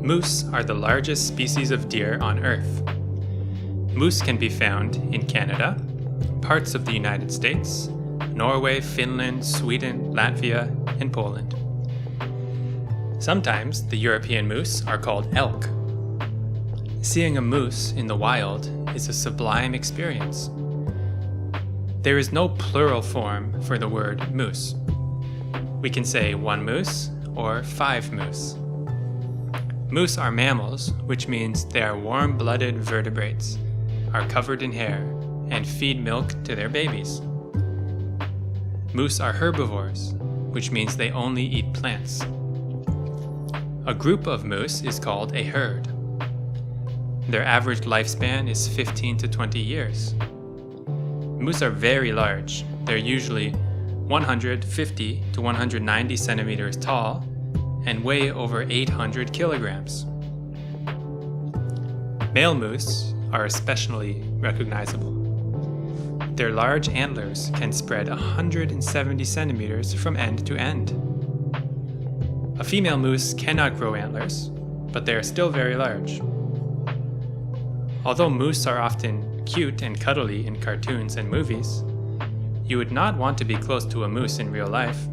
Moose are the largest species of deer on Earth. Moose can be found in Canada, parts of the United States, Norway, Finland, Sweden, Latvia, and Poland. Sometimes the European moose are called elk. Seeing a moose in the wild is a sublime experience. There is no plural form for the word moose. We can say one moose or 5 moose. Moose are mammals, which means they are warm-blooded vertebrates, are covered in hair, and feed milk to their babies. Moose are herbivores, which means they only eat plants. A group of moose is called a herd. Their average lifespan is 15 to 20 years. Moose are very large. They're usually 150 to 190 centimeters tall and weigh over 800 kilograms. Male moose are especially recognizable. Their large antlers can spread 170 centimeters from end to end. A female moose cannot grow antlers, but they are still very large. Although moose are often cute and cuddly in cartoons and movies, you would not want to be close to a moose in real life.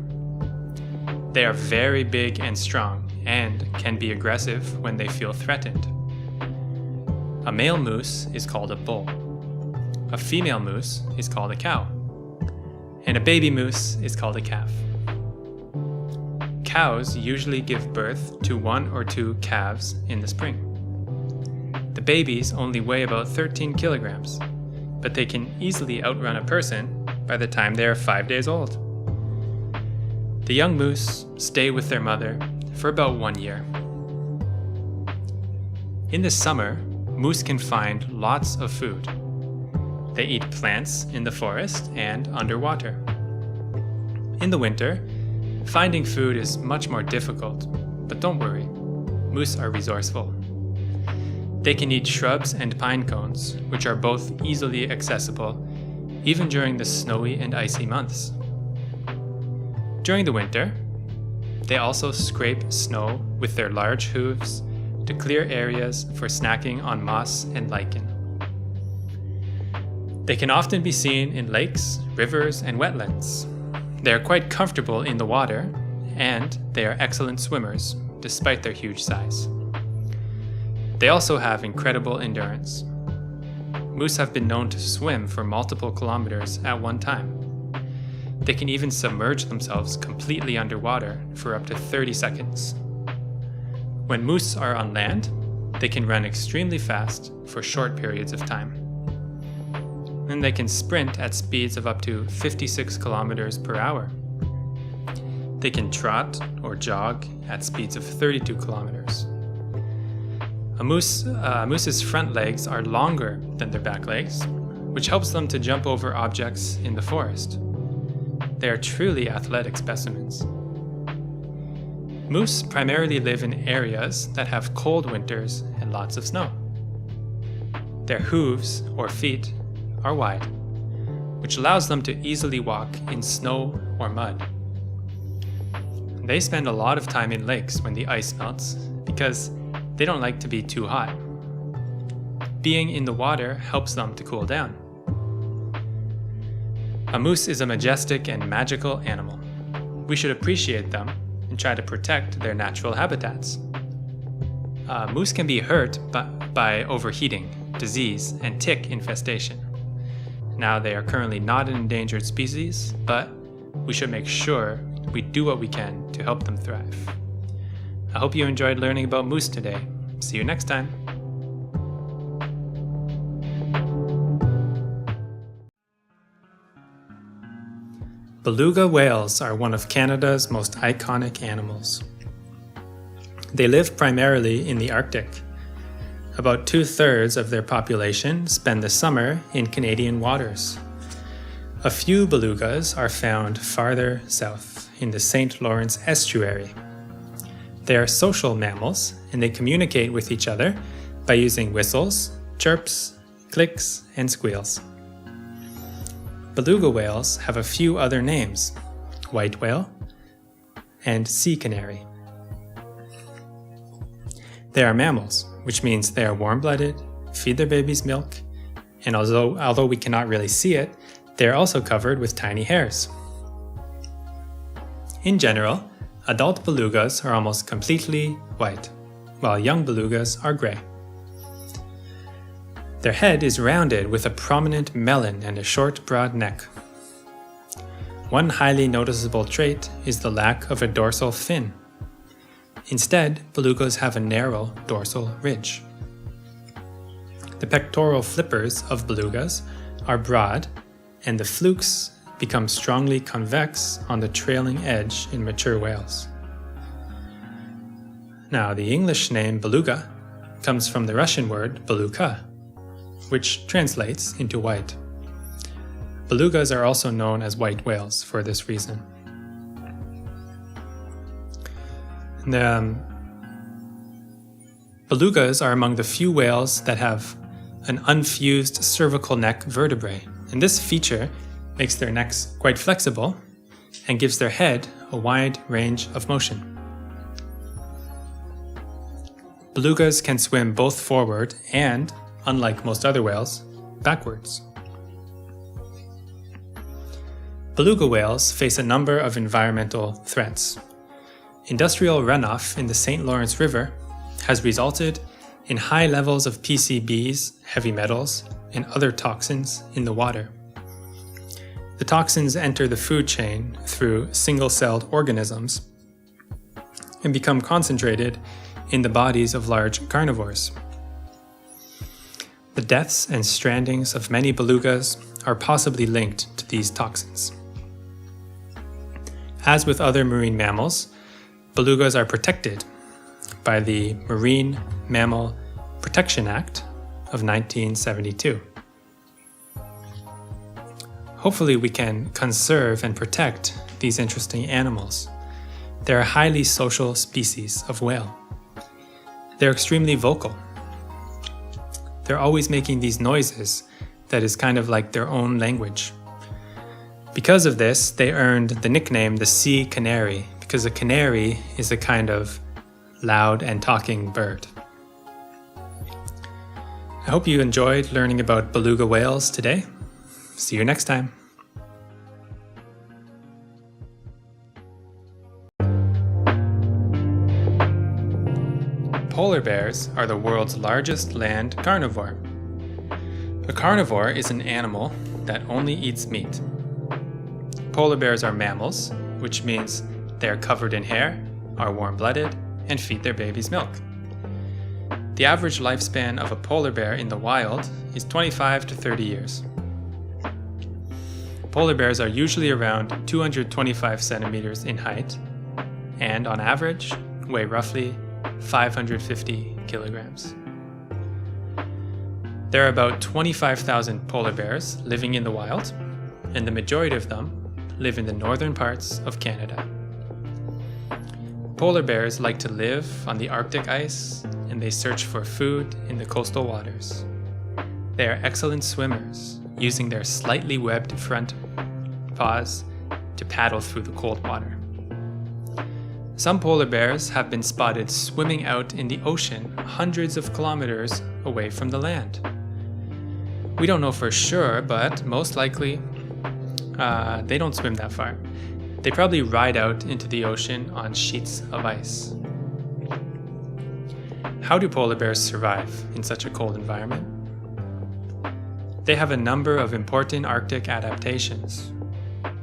They are very big and strong and can be aggressive when they feel threatened. A male moose is called a bull. A female moose is called a cow. And a baby moose is called a calf. Cows usually give birth to 1 or 2 calves in the spring. The babies only weigh about 13 kilograms, but they can easily outrun a person by the time they are 5 days old. The young moose stay with their mother for about 1 year. In the summer, moose can find lots of food. They eat plants in the forest and underwater. In the winter, finding food is much more difficult, but don't worry, moose are resourceful. They can eat shrubs and pine cones, which are both easily accessible, even during the snowy and icy months. During the winter, they also scrape snow with their large hooves to clear areas for snacking on moss and lichen. They can often be seen in lakes, rivers, and wetlands. They are quite comfortable in the water, and they are excellent swimmers, despite their huge size. They also have incredible endurance. Moose have been known to swim for multiple kilometers at one time. They can even submerge themselves completely underwater for up to 30 seconds. When moose are on land, they can run extremely fast for short periods of time. And they can sprint at speeds of up to 56 kilometers per hour. They can trot or jog at speeds of 32 kilometers. A moose's front legs are longer than their back legs, which helps them to jump over objects in the forest. They are truly athletic specimens. Moose primarily live in areas that have cold winters and lots of snow. Their hooves, or feet, are wide, which allows them to easily walk in snow or mud. They spend a lot of time in lakes when the ice melts because they don't like to be too hot. Being in the water helps them to cool down. A moose is a majestic and magical animal. We should appreciate them and try to protect their natural habitats. Moose can be hurt by overheating, disease, and tick infestation. Now, they are currently not an endangered species, but we should make sure we do what we can to help them thrive. I hope you enjoyed learning about moose today. See you next time. Beluga whales are one of Canada's most iconic animals. They live primarily in the Arctic. About 2/3 of their population spend the summer in Canadian waters. A few belugas are found farther south, in the St. Lawrence estuary. They are social mammals, and they communicate with each other by using whistles, chirps, clicks, and squeals. Beluga whales have a few other names: white whale and sea canary. They are mammals, which means they are warm-blooded, feed their babies milk, and although we cannot really see it, they are also covered with tiny hairs. In general, adult belugas are almost completely white, while young belugas are gray. Their head is rounded with a prominent melon and a short, broad neck. One highly noticeable trait is the lack of a dorsal fin. Instead, belugas have a narrow dorsal ridge. The pectoral flippers of belugas are broad, and the flukes become strongly convex on the trailing edge in mature whales. Now, the English name beluga comes from the Russian word beluga, which translates into white. Belugas are also known as white whales for this reason. Belugas are among the few whales that have an unfused cervical neck vertebrae, and this feature makes their necks quite flexible and gives their head a wide range of motion. Belugas can swim both forward and, unlike most other whales, backwards. Beluga whales face a number of environmental threats. Industrial runoff in the St. Lawrence River has resulted in high levels of PCBs, heavy metals, and other toxins in the water. The toxins enter the food chain through single-celled organisms and become concentrated in the bodies of large carnivores. The deaths and strandings of many belugas are possibly linked to these toxins. As with other marine mammals, belugas are protected by the Marine Mammal Protection Act of 1972. Hopefully we can conserve and protect these interesting animals. They're a highly social species of whale. They're extremely vocal. They're always making these noises that is kind of like their own language. Because of this, they earned the nickname the sea canary, because a canary is a kind of loud and talking bird. I hope you enjoyed learning about beluga whales today. See you next time. Polar bears are the world's largest land carnivore. A carnivore is an animal that only eats meat. Polar bears are mammals, which means they are covered in hair, are warm-blooded, and feed their babies milk. The average lifespan of a polar bear in the wild is 25 to 30 years. Polar bears are usually around 225 centimeters in height, and on average, weigh roughly 550 kilograms. There are about 25,000 polar bears living in the wild, and the majority of them live in the northern parts of Canada. Polar bears like to live on the Arctic ice, and they search for food in the coastal waters. They are excellent swimmers, using their slightly webbed front paws to paddle through the cold water. Some polar bears have been spotted swimming out in the ocean hundreds of kilometers away from the land. We don't know for sure, but most likely they don't swim that far. They probably ride out into the ocean on sheets of ice. How do polar bears survive in such a cold environment? They have a number of important Arctic adaptations.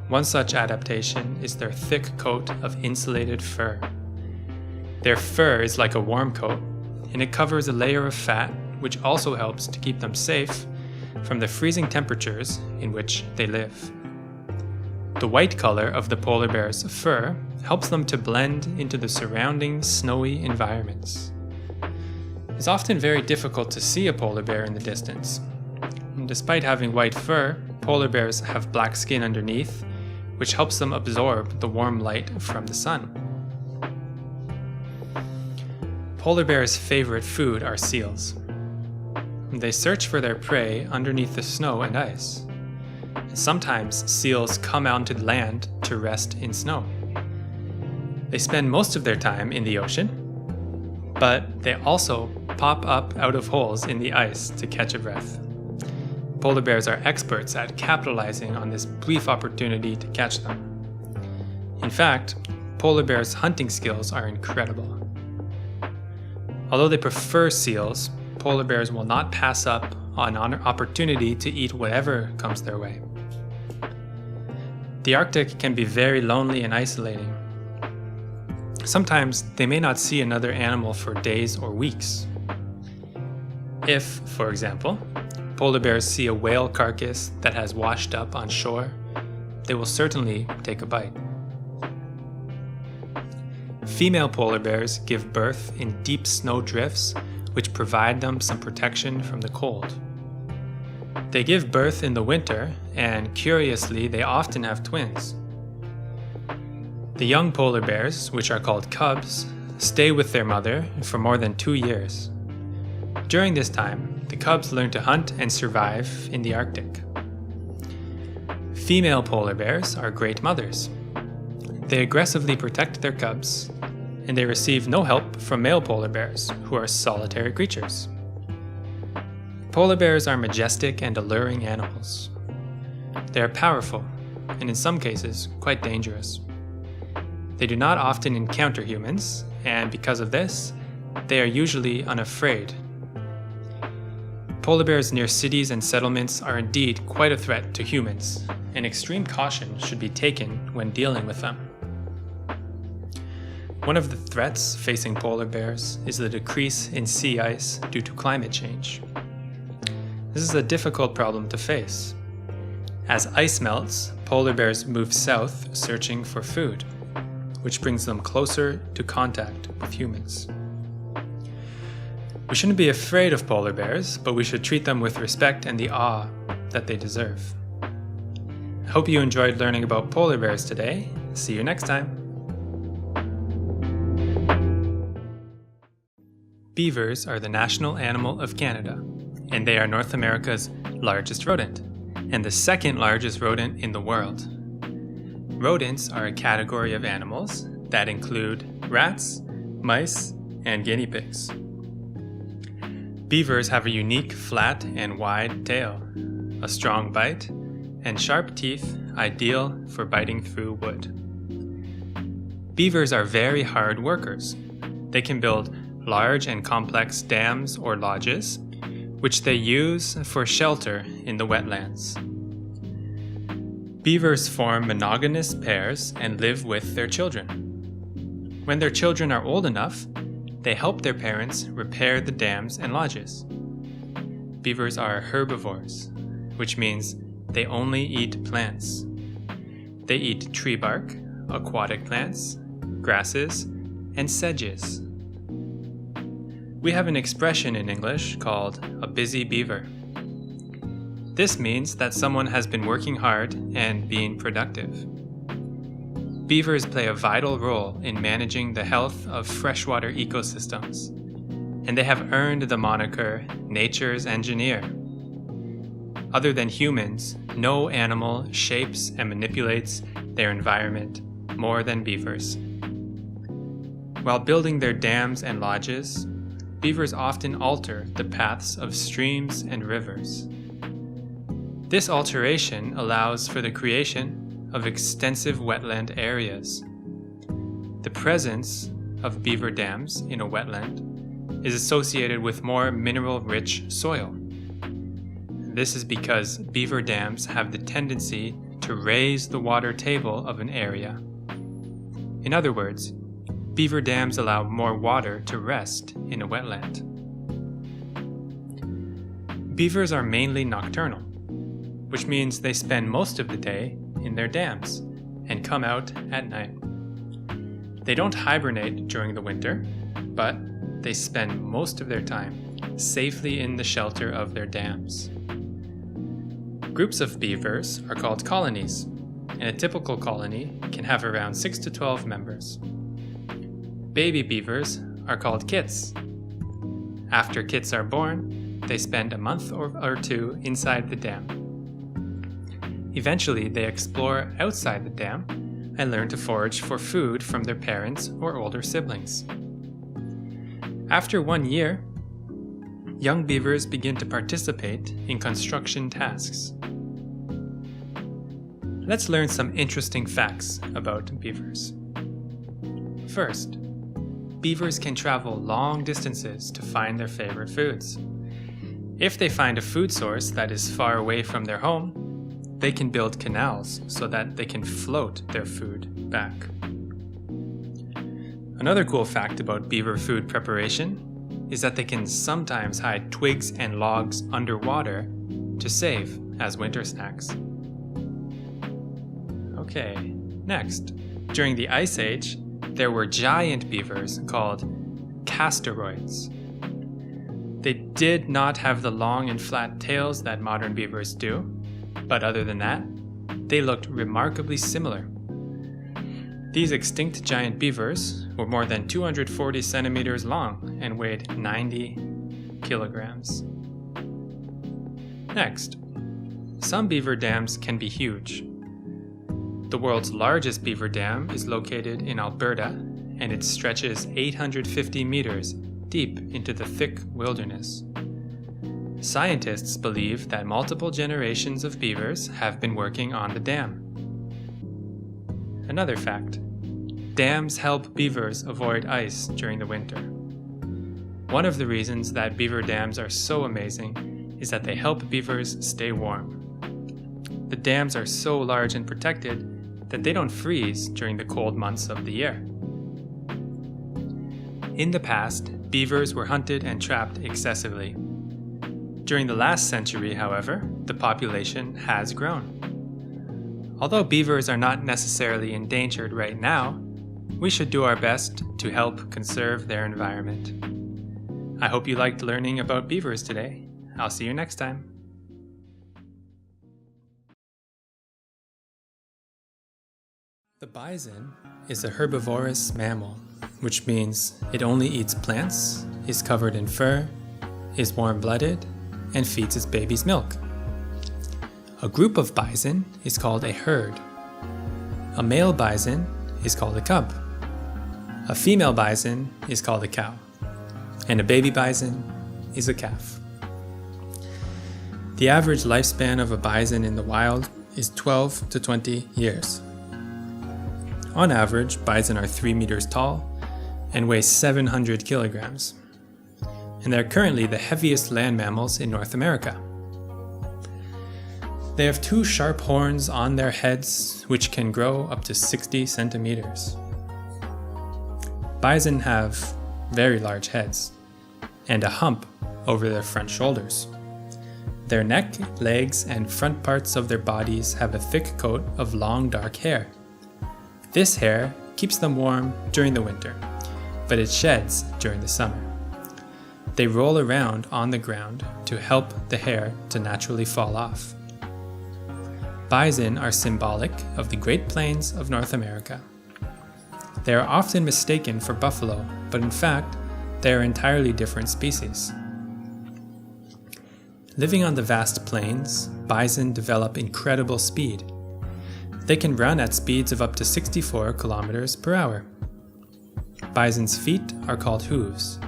One such adaptation is their thick coat of insulated fur. Their fur is like a warm coat, and it covers a layer of fat, which also helps to keep them safe from the freezing temperatures in which they live. The white color of the polar bear's fur helps them to blend into the surrounding snowy environments. It's often very difficult to see a polar bear in the distance. And despite having white fur, polar bears have black skin underneath, which helps them absorb the warm light from the sun. Polar bears' favorite food are seals. They search for their prey underneath the snow and ice. Sometimes seals come out to land to rest in snow. They spend most of their time in the ocean, but they also pop up out of holes in the ice to catch a breath. Polar bears are experts at capitalizing on this brief opportunity to catch them. In fact, polar bears' hunting skills are incredible. Although they prefer seals, polar bears will not pass up on an opportunity to eat whatever comes their way. The Arctic can be very lonely and isolating. Sometimes they may not see another animal for days or weeks. If, for example, polar bears see a whale carcass that has washed up on shore, they will certainly take a bite. Female polar bears give birth in deep snow drifts, which provide them some protection from the cold. They give birth in the winter, and curiously, they often have twins. The young polar bears, which are called cubs, stay with their mother for more than 2 years. During this time, the cubs learn to hunt and survive in the Arctic. Female polar bears are great mothers. They aggressively protect their cubs, and they receive no help from male polar bears, who are solitary creatures. Polar bears are majestic and alluring animals. They are powerful, and in some cases, quite dangerous. They do not often encounter humans, and because of this, they are usually unafraid. Polar bears near cities and settlements are indeed quite a threat to humans, and extreme caution should be taken when dealing with them. One of the threats facing polar bears is the decrease in sea ice due to climate change. This is a difficult problem to face. As ice melts, polar bears move south searching for food, which brings them closer to contact with humans. We shouldn't be afraid of polar bears, but we should treat them with respect and the awe that they deserve. I hope you enjoyed learning about polar bears today. See you next time. Beavers are the national animal of Canada, and they are North America's largest rodent, and the second largest rodent in the world. Rodents are a category of animals that include rats, mice, and guinea pigs. Beavers have a unique flat and wide tail, a strong bite, and sharp teeth ideal for biting through wood. Beavers are very hard workers. They can build large and complex dams or lodges, which they use for shelter in the wetlands. Beavers form monogamous pairs and live with their children. When their children are old enough, they help their parents repair the dams and lodges. Beavers are herbivores, which means they only eat plants. They eat tree bark, aquatic plants, grasses, and sedges. We have an expression in English called a busy beaver. This means that someone has been working hard and being productive. Beavers play a vital role in managing the health of freshwater ecosystems, and they have earned the moniker nature's engineer. Other than humans, no animal shapes and manipulates their environment more than beavers. While building their dams and lodges, beavers often alter the paths of streams and rivers. This alteration allows for the creation of extensive wetland areas. The presence of beaver dams in a wetland is associated with more mineral-rich soil. This is because beaver dams have the tendency to raise the water table of an area. In other words, beaver dams allow more water to rest in a wetland. Beavers are mainly nocturnal, which means they spend most of the day in their dams and come out at night. They don't hibernate during the winter, but they spend most of their time safely in the shelter of their dams. Groups of beavers are called colonies, and a typical colony can have around 6 to 12 members. Baby beavers are called kits. After kits are born, they spend a month or two inside the dam. Eventually, they explore outside the dam and learn to forage for food from their parents or older siblings. After 1 year, young beavers begin to participate in construction tasks. Let's learn some interesting facts about beavers. First, beavers can travel long distances to find their favorite foods. If they find a food source that is far away from their home, they can build canals so that they can float their food back. Another cool fact about beaver food preparation is that they can sometimes hide twigs and logs underwater to save as winter snacks. Okay, next. During the Ice Age, there were giant beavers called castoroids. They did not have the long and flat tails that modern beavers do, but other than that, they looked remarkably similar. These extinct giant beavers were more than 240 centimeters long and weighed 90 kilograms. Next, some beaver dams can be huge. The world's largest beaver dam is located in Alberta, and it stretches 850 meters deep into the thick wilderness. Scientists believe that multiple generations of beavers have been working on the dam. Another fact: dams help beavers avoid ice during the winter. One of the reasons that beaver dams are so amazing is that they help beavers stay warm. The dams are so large and protected that they don't freeze during the cold months of the year. In the past, beavers were hunted and trapped excessively. During the last century, however, the population has grown. Although beavers are not necessarily endangered right now, we should do our best to help conserve their environment. I hope you liked learning about beavers today. I'll see you next time. The bison is a herbivorous mammal, which means it only eats plants, is covered in fur, is warm-blooded, and feeds its babies milk. A group of bison is called a herd. A male bison is called a cub. A female bison is called a cow. And a baby bison is a calf. The average lifespan of a bison in the wild is 12 to 20 years. On average, bison are 3 meters tall and weigh 700 kilograms. And they're currently the heaviest land mammals in North America. They have 2 sharp horns on their heads, which can grow up to 60 centimeters. Bison have very large heads and a hump over their front shoulders. Their neck, legs, and front parts of their bodies have a thick coat of long dark hair. This hair keeps them warm during the winter, but it sheds during the summer. They roll around on the ground to help the hair to naturally fall off. Bison are symbolic of the Great Plains of North America. They are often mistaken for buffalo, but in fact, they are entirely different species. Living on the vast plains, bison develop incredible speed. They can run at speeds of up to 64 kilometers per hour. Bison's feet are called hooves.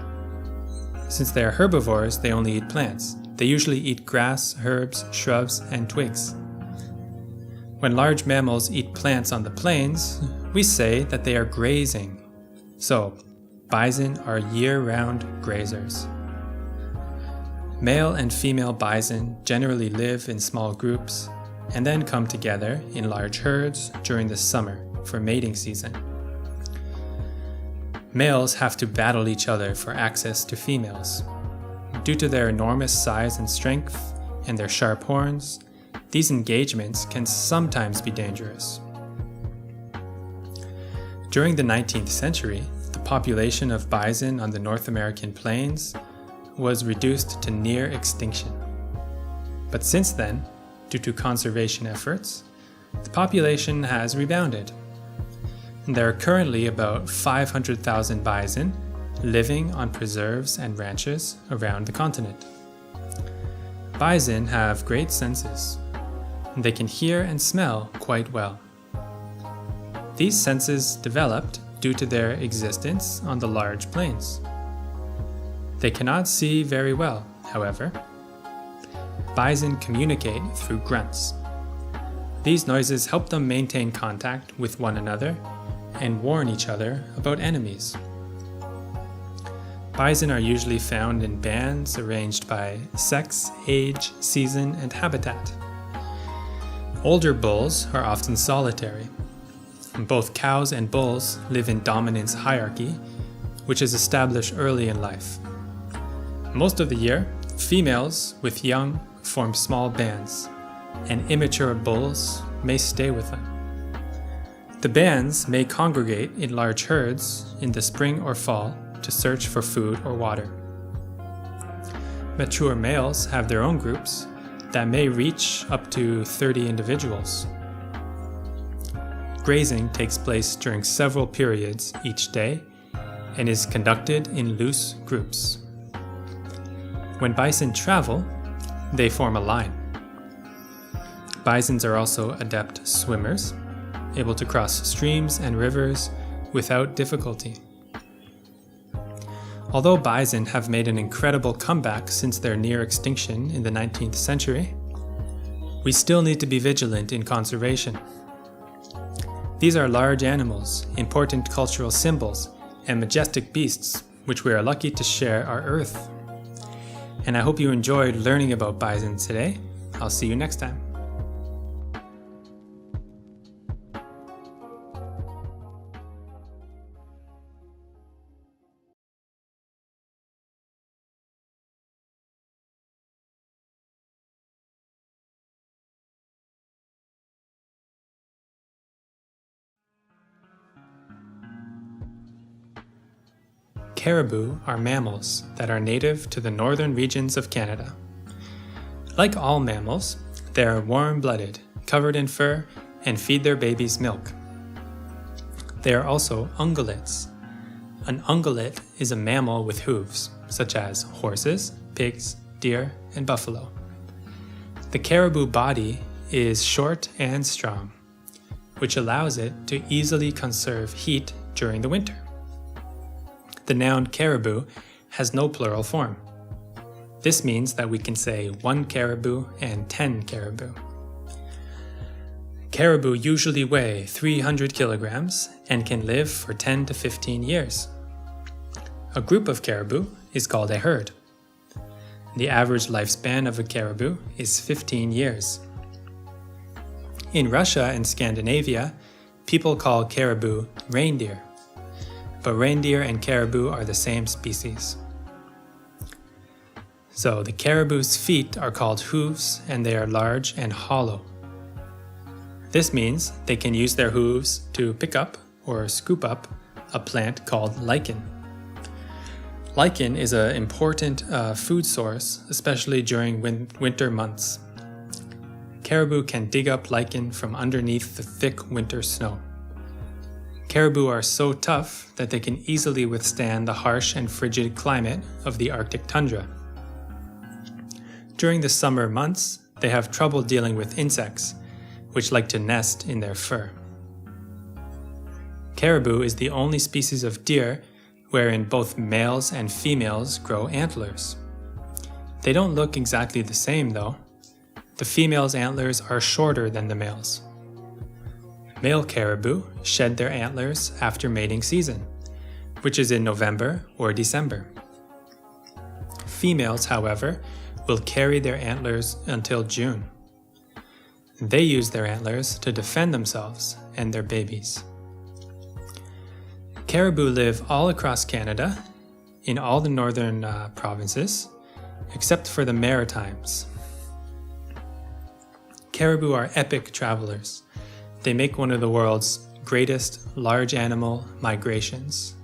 Since they are herbivores, they only eat plants. They usually eat grass, herbs, shrubs, and twigs. When large mammals eat plants on the plains, we say that they are grazing. So, bison are year-round grazers. Male and female bison generally live in small groups and then come together in large herds during the summer for mating season. Males have to battle each other for access to females. Due to their enormous size and strength and their sharp horns, these engagements can sometimes be dangerous. During the 19th century, the population of bison on the North American plains was reduced to near extinction. But since then, due to conservation efforts, the population has rebounded. There are currently about 500,000 bison living on preserves and ranches around the continent. Bison have great senses. They can hear and smell quite well. These senses developed due to their existence on the large plains. They cannot see very well, however. Bison communicate through grunts. These noises help them maintain contact with one another and warn each other about enemies. Bison are usually found in bands arranged by sex, age, season, and habitat. Older bulls are often solitary. Both cows and bulls live in dominance hierarchy, which is established early in life. Most of the year, females with young form small bands, and immature bulls may stay with them. The bands may congregate in large herds in the spring or fall to search for food or water. Mature males have their own groups that may reach up to 30 individuals. Grazing takes place during several periods each day and is conducted in loose groups. When bison travel, they form a line. Bisons are also adept swimmers, able to cross streams and rivers without difficulty. Although bison have made an incredible comeback since their near extinction in the 19th century, we still need to be vigilant in conservation. These are large animals, important cultural symbols, and majestic beasts which we are lucky to share our Earth. And I hope you enjoyed learning about bison today. I'll see you next time. Caribou are mammals that are native to the northern regions of Canada. Like all mammals, they are warm-blooded, covered in fur, and feed their babies milk. They are also ungulates. An ungulate is a mammal with hooves, such as horses, pigs, deer, and buffalo. The caribou body is short and strong, which allows it to easily conserve heat during the winter. The noun caribou has no plural form. This means that we can say 1 caribou and 10 caribou. Caribou usually weigh 300 kilograms and can live for 10 to 15 years. A group of caribou is called a herd. The average lifespan of a caribou is 15 years. In Russia and Scandinavia, people call caribou reindeer. But reindeer and caribou are the same species. So the caribou's feet are called hooves and they are large and hollow. This means they can use their hooves to pick up or scoop up a plant called lichen. Lichen is an important food source, especially during winter months. Caribou can dig up lichen from underneath the thick winter snow. Caribou are so tough that they can easily withstand the harsh and frigid climate of the Arctic tundra. During the summer months, they have trouble dealing with insects, which like to nest in their fur. Caribou is the only species of deer wherein both males and females grow antlers. They don't look exactly the same though. The female's antlers are shorter than the male's. Male caribou shed their antlers after mating season, which is in November or December. Females, however, will carry their antlers until June. They use their antlers to defend themselves and their babies. Caribou live all across Canada, in all the northern provinces, except for the Maritimes. Caribou are epic travelers. They make one of the world's greatest large animal migrations.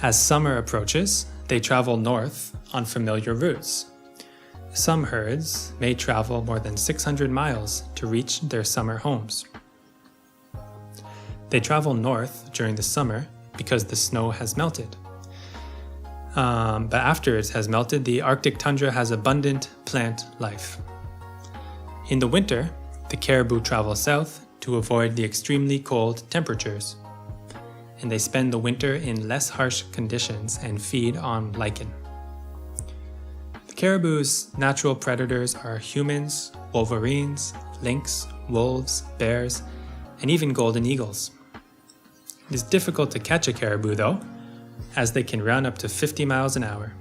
As summer approaches, they travel north on familiar routes. Some herds may travel more than 600 miles to reach their summer homes. They travel north during the summer because the snow has melted. But after it has melted, the Arctic tundra has abundant plant life. In the winter, the caribou travel south to avoid the extremely cold temperatures, and they spend the winter in less harsh conditions and feed on lichen. Caribou's natural predators are humans, wolverines, lynx, wolves, bears, and even golden eagles. It is difficult to catch a caribou though, as they can run up to 50 miles an hour.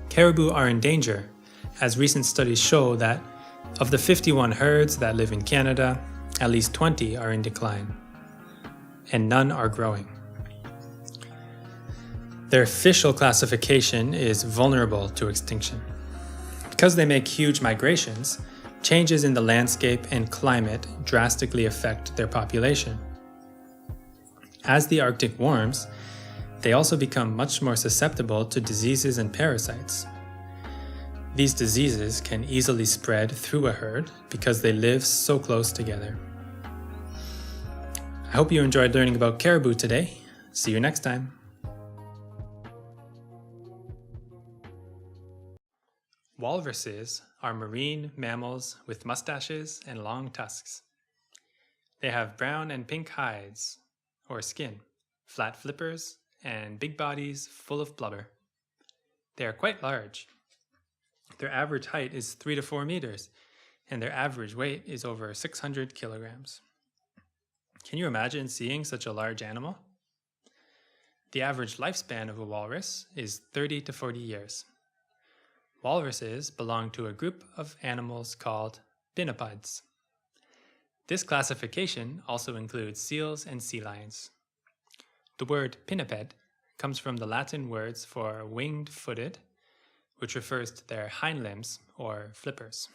Caribou are in danger, as recent studies show that of the 51 herds that live in Canada, at least 20 are in decline, and none are growing. Their official classification is vulnerable to extinction. Because they make huge migrations, changes in the landscape and climate drastically affect their population. As the Arctic warms, they also become much more susceptible to diseases and parasites. These diseases can easily spread through a herd because they live so close together. I hope you enjoyed learning about caribou today. See you next time. Walruses are marine mammals with mustaches and long tusks. They have brown and pink hides, or skin, flat flippers, and big bodies full of blubber. They are quite large. Their average height is 3 to 4 meters, and their average weight is over 600 kilograms. Can you imagine seeing such a large animal? The average lifespan of a walrus is 30 to 40 years. Walruses belong to a group of animals called pinnipedes. This classification also includes seals and sea lions. The word pinniped comes from the Latin words for winged-footed, which refers to their hind limbs or flippers.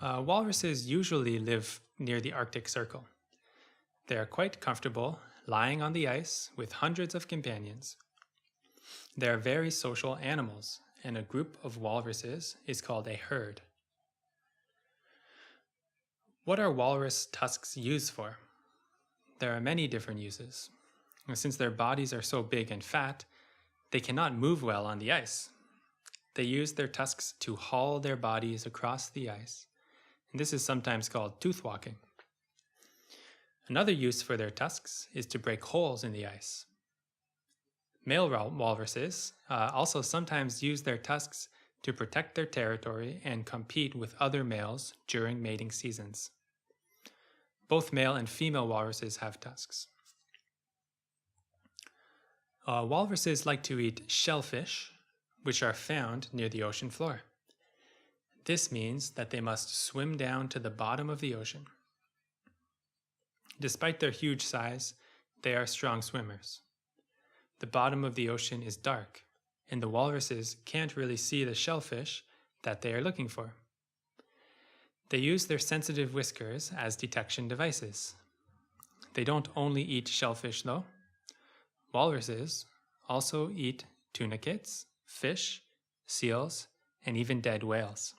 Walruses usually live near the Arctic Circle. They are quite comfortable lying on the ice with hundreds of companions. They are very social animals, and a group of walruses is called a herd. What are walrus tusks used for? There are many different uses. Since their bodies are so big and fat, they cannot move well on the ice. They use their tusks to haul their bodies across the ice, and this is sometimes called tooth walking. Another use for their tusks is to break holes in the ice. Male walruses also sometimes use their tusks to protect their territory and compete with other males during mating seasons. Both male and female walruses have tusks. Walruses like to eat shellfish, which are found near the ocean floor. This means that they must swim down to the bottom of the ocean. Despite their huge size, they are strong swimmers. The bottom of the ocean is dark, and the walruses can't really see the shellfish that they are looking for. They use their sensitive whiskers as detection devices. They don't only eat shellfish though. Walruses also eat tunicates, fish, seals, and even dead whales.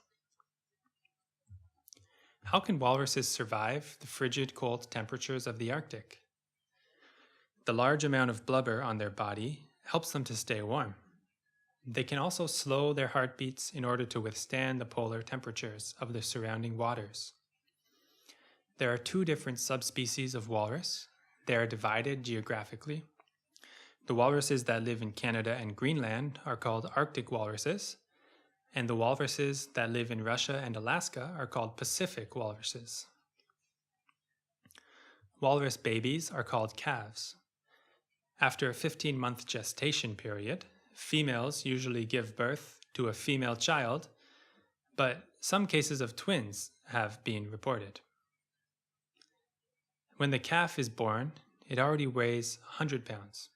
How can walruses survive the frigid cold temperatures of the Arctic? The large amount of blubber on their body helps them to stay warm. They can also slow their heartbeats in order to withstand the polar temperatures of the surrounding waters. There are 2 different subspecies of walrus. They are divided geographically. The walruses that live in Canada and Greenland are called Arctic walruses, and the walruses that live in Russia and Alaska are called Pacific walruses. Walrus babies are called calves. After a 15-month gestation period, females usually give birth to a female child, but some cases of twins have been reported. When the calf is born, it already weighs 100 pounds.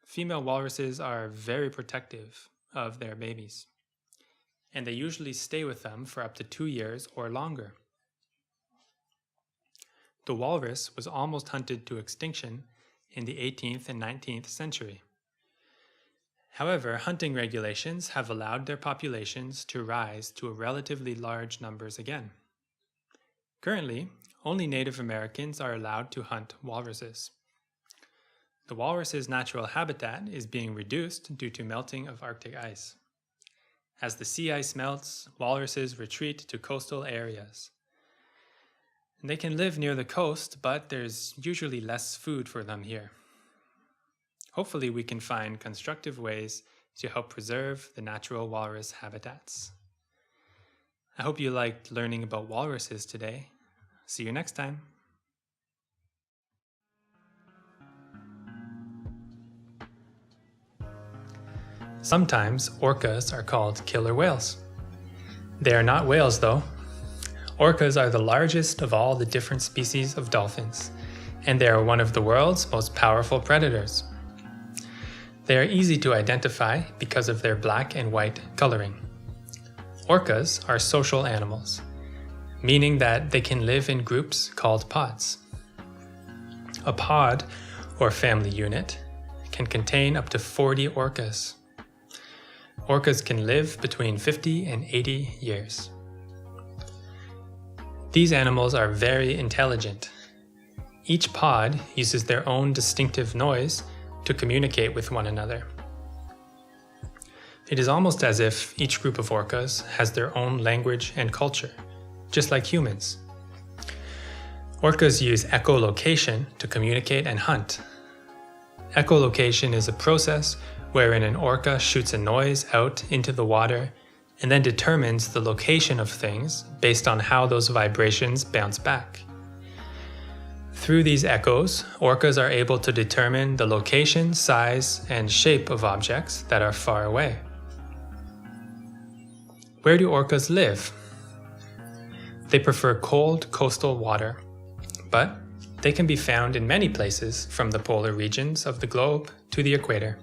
Female walruses are very protective of their babies, and they usually stay with them for up to 2 years or longer. The walrus was almost hunted to extinction in the 18th and 19th century. However, hunting regulations have allowed their populations to rise to a relatively large numbers again. Currently, only Native Americans are allowed to hunt walruses. The walrus's natural habitat is being reduced due to melting of Arctic ice. As the sea ice melts, walruses retreat to coastal areas. They can live near the coast, but there's usually less food for them here. Hopefully we can find constructive ways to help preserve the natural walrus habitats. I hope you liked learning about walruses today. See you next time. Sometimes orcas are called killer whales. They are not whales though. Orcas are the largest of all the different species of dolphins, and they are one of the world's most powerful predators. They are easy to identify because of their black and white coloring. Orcas are social animals, meaning that they can live in groups called pods. A pod, or family unit, can contain up to 40 orcas. Orcas can live between 50 and 80 years. These animals are very intelligent. Each pod uses their own distinctive noise to communicate with one another. It is almost as if each group of orcas has their own language and culture, just like humans. Orcas use echolocation to communicate and hunt. Echolocation is a process wherein an orca shoots a noise out into the water and then determines the location of things based on how those vibrations bounce back. Through these echoes, orcas are able to determine the location, size, and shape of objects that are far away. Where do orcas live? They prefer cold coastal water, but they can be found in many places from the polar regions of the globe to the equator.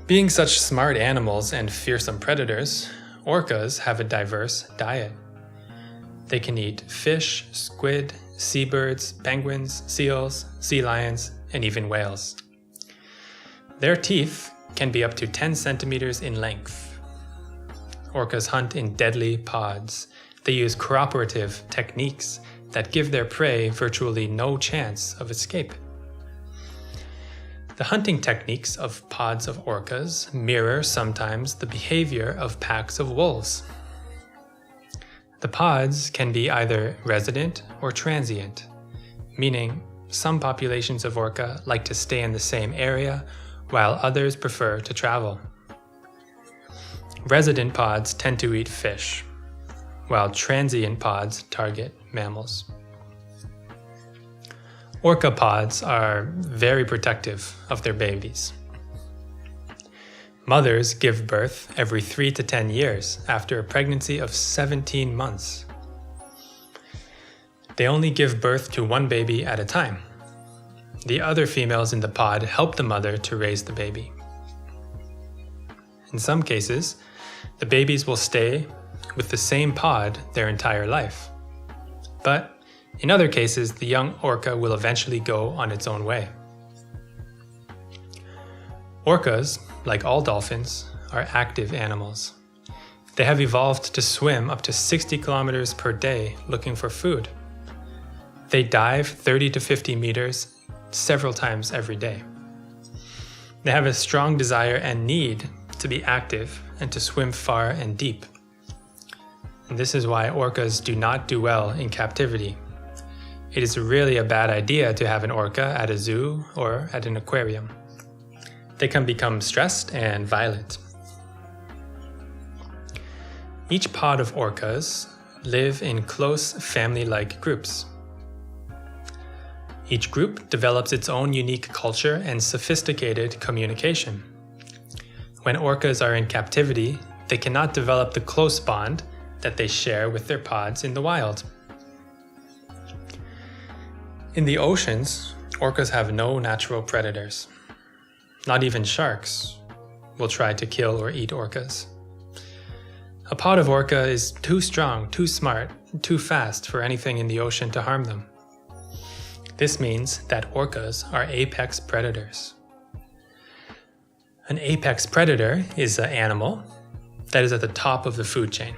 Being such smart animals and fearsome predators, orcas have a diverse diet. They can eat fish, squid, seabirds, penguins, seals, sea lions, and even whales. Their teeth can be up to 10 centimeters in length. Orcas hunt in deadly pods. They use cooperative techniques that give their prey virtually no chance of escape. The hunting techniques of pods of orcas mirror sometimes the behavior of packs of wolves. The pods can be either resident or transient, meaning some populations of orca like to stay in the same area while others prefer to travel. Resident pods tend to eat fish, while transient pods target mammals. Orca pods are very protective of their babies. Mothers give birth every 3 to 10 years after a pregnancy of 17 months. They only give birth to one baby at a time. The other females in the pod help the mother to raise the baby. In some cases, the babies will stay with the same pod their entire life. But in other cases, the young orca will eventually go on its own way. Orcas, like all dolphins, are active animals. They have evolved to swim up to 60 kilometers per day looking for food. They dive 30 to 50 meters several times every day. They have a strong desire and need to be active and to swim far and deep. And this is why orcas do not do well in captivity. It is really a bad idea to have an orca at a zoo or at an aquarium. They can become stressed and violent. Each pod of orcas live in close family-like groups. Each group develops its own unique culture and sophisticated communication. When orcas are in captivity, they cannot develop the close bond that they share with their pods in the wild. In the oceans, orcas have no natural predators. Not even sharks will try to kill or eat orcas. A pod of orca is too strong, too smart, too fast for anything in the ocean to harm them. This means that orcas are apex predators. An apex predator is an animal that is at the top of the food chain.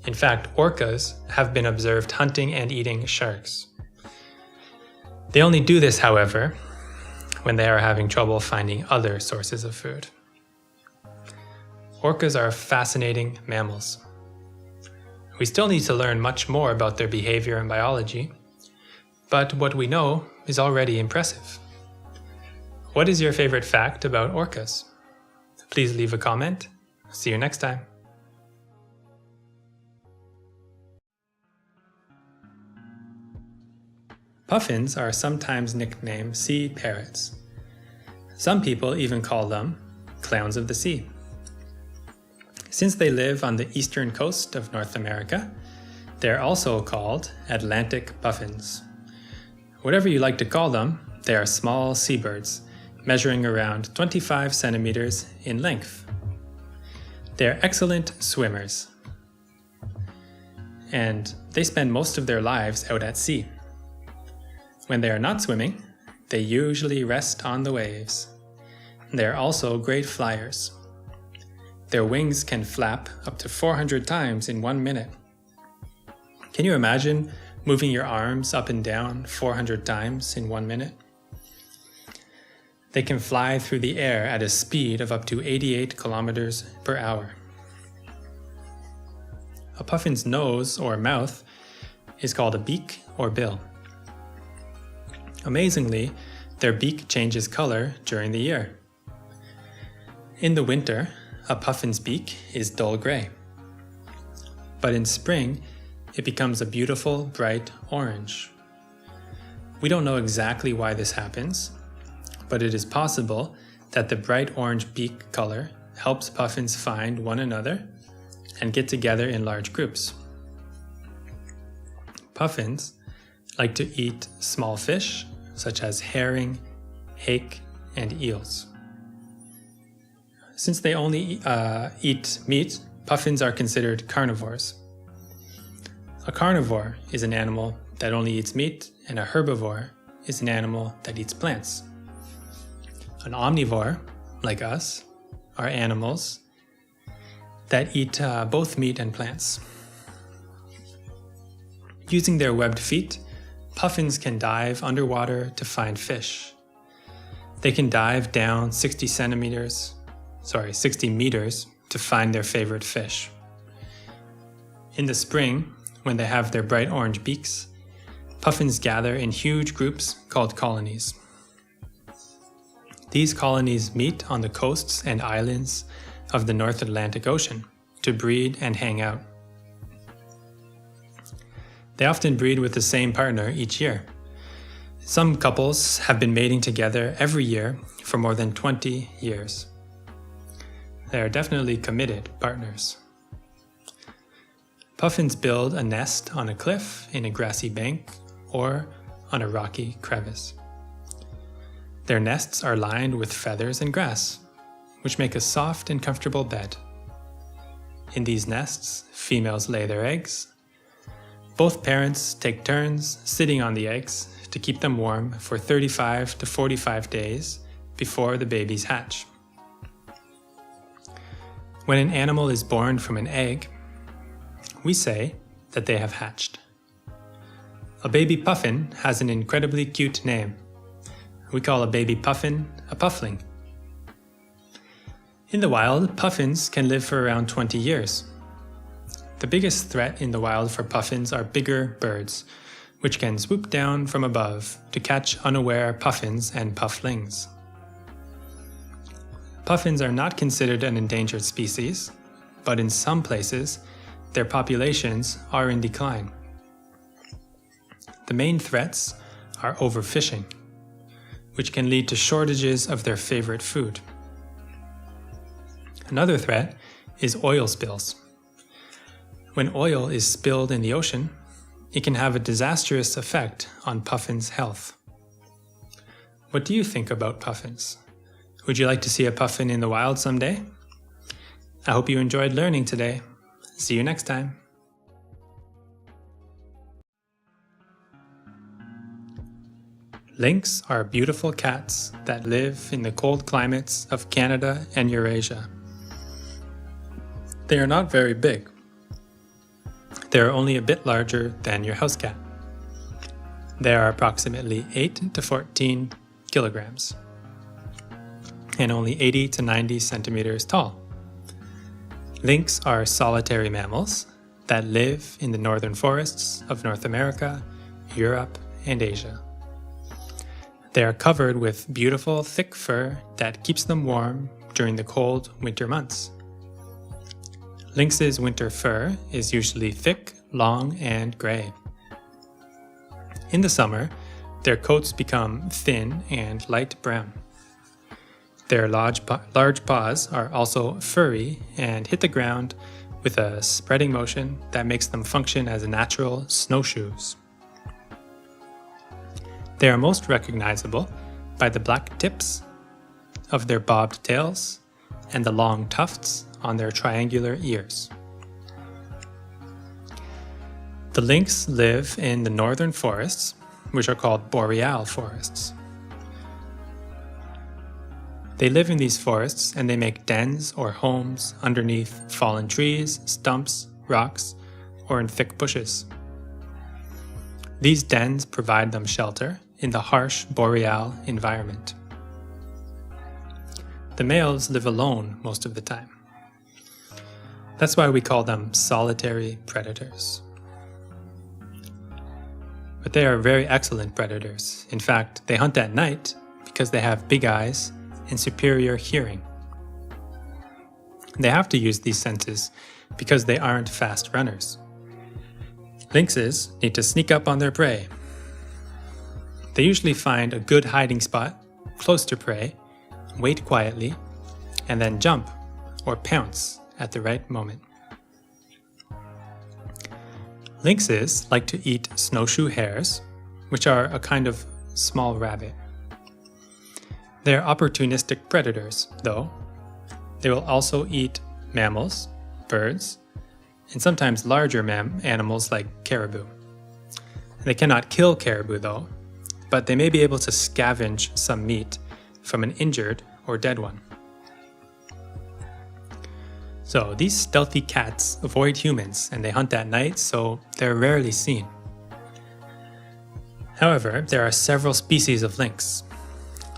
In fact, orcas have been observed hunting and eating sharks. They only do this, however, when they are having trouble finding other sources of food. Orcas are fascinating mammals. We still need to learn much more about their behavior and biology, but what we know is already impressive. What is your favorite fact about orcas? Please leave a comment. See you next time. Puffins are sometimes nicknamed sea parrots. Some people even call them clowns of the sea. Since they live on the eastern coast of North America, they're also called Atlantic puffins. Whatever you like to call them, they are small seabirds, measuring around 25 centimeters in length. They're excellent swimmers, and they spend most of their lives out at sea. When they are not swimming, they usually rest on the waves. They are also great flyers. Their wings can flap up to 400 times in 1 minute. Can you imagine moving your arms up and down 400 times in 1 minute? They can fly through the air at a speed of up to 88 kilometers per hour. A puffin's nose or mouth is called a beak or bill. Amazingly, their beak changes color during the year. In the winter, a puffin's beak is dull gray. But in spring, it becomes a beautiful, bright orange. We don't know exactly why this happens, but it is possible that the bright orange beak color helps puffins find one another and get together in large groups. Puffins like to eat small fish such as herring, hake, and eels. Since they only eat meat, puffins are considered carnivores. A carnivore is an animal that only eats meat, and a herbivore is an animal that eats plants. An omnivore, like us, are animals that eat both meat and plants. Using their webbed feet, puffins can dive underwater to find fish. They can dive down 60 meters to find their favorite fish. In the spring, when they have their bright orange beaks, puffins gather in huge groups called colonies. These colonies meet on the coasts and islands of the North Atlantic Ocean to breed and hang out. They often breed with the same partner each year. Some couples have been mating together every year for more than 20 years. They are definitely committed partners. Puffins build a nest on a cliff, in a grassy bank, or on a rocky crevice. Their nests are lined with feathers and grass, which make a soft and comfortable bed. In these nests, females lay their eggs. Both parents take turns sitting on the eggs to keep them warm for 35 to 45 days before the babies hatch. When an animal is born from an egg, we say that they have hatched. A baby puffin has an incredibly cute name. We call a baby puffin a puffling. In the wild, puffins can live for around 20 years. The biggest threat in the wild for puffins are bigger birds, which can swoop down from above to catch unaware puffins and pufflings. Puffins are not considered an endangered species, but in some places, their populations are in decline. The main threats are overfishing, which can lead to shortages of their favorite food. Another threat is oil spills. When oil is spilled in the ocean, it can have a disastrous effect on puffins' health. What do you think about puffins? Would you like to see a puffin in the wild someday? I hope you enjoyed learning today. See you next time. Lynx are beautiful cats that live in the cold climates of Canada and Eurasia. They are not very big. They are only a bit larger than your house cat. They are approximately 8 to 14 kilograms and only 80 to 90 centimeters tall. Lynx are solitary mammals that live in the northern forests of North America, Europe, and Asia. They are covered with beautiful, thick fur that keeps them warm during the cold winter months. Lynx's winter fur is usually thick, long, and gray. In the summer, their coats become thin and light brown. Their large paws are also furry and hit the ground with a spreading motion that makes them function as natural snowshoes. They are most recognizable by the black tips of their bobbed tails and the long tufts on their triangular ears. The lynx live in the northern forests, which are called boreal forests. They live in these forests and they make dens or homes underneath fallen trees, stumps, rocks, or in thick bushes. These dens provide them shelter in the harsh boreal environment. The males live alone most of the time. That's why we call them solitary predators. But they are very excellent predators. In fact, they hunt at night because they have big eyes and superior hearing. They have to use these senses because they aren't fast runners. Lynxes need to sneak up on their prey. They usually find a good hiding spot close to prey, wait quietly, and then jump or pounce at the right moment. Lynxes like to eat snowshoe hares, which are a kind of small rabbit. They are opportunistic predators, though. They will also eat mammals, birds, and sometimes larger animals like caribou. They cannot kill caribou, though, but they may be able to scavenge some meat from an injured or dead one. So these stealthy cats avoid humans and they hunt at night, so they're rarely seen. However, there are several species of lynx.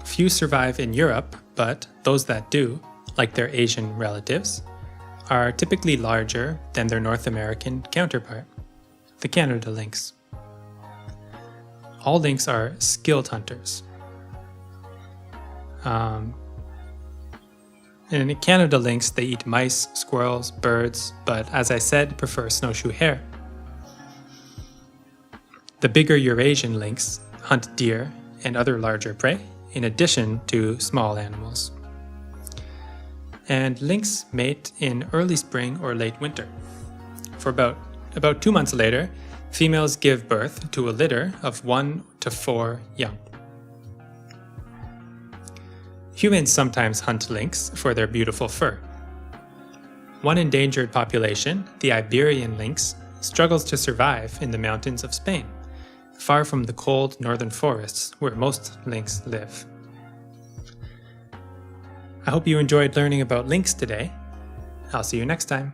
Few survive in Europe, but those that do, like their Asian relatives, are typically larger than their North American counterpart, the Canada lynx. All lynx are skilled hunters. In Canada lynx, they eat mice, squirrels, birds, but as I said, prefer snowshoe hare. The bigger Eurasian lynx hunt deer and other larger prey, in addition to small animals. And lynx mate in early spring or late winter. For about 2 months later, females give birth to a litter of 1 to 4 young. Humans sometimes hunt lynx for their beautiful fur. One endangered population, the Iberian lynx, struggles to survive in the mountains of Spain, far from the cold northern forests where most lynx live. I hope you enjoyed learning about lynx today. I'll see you next time.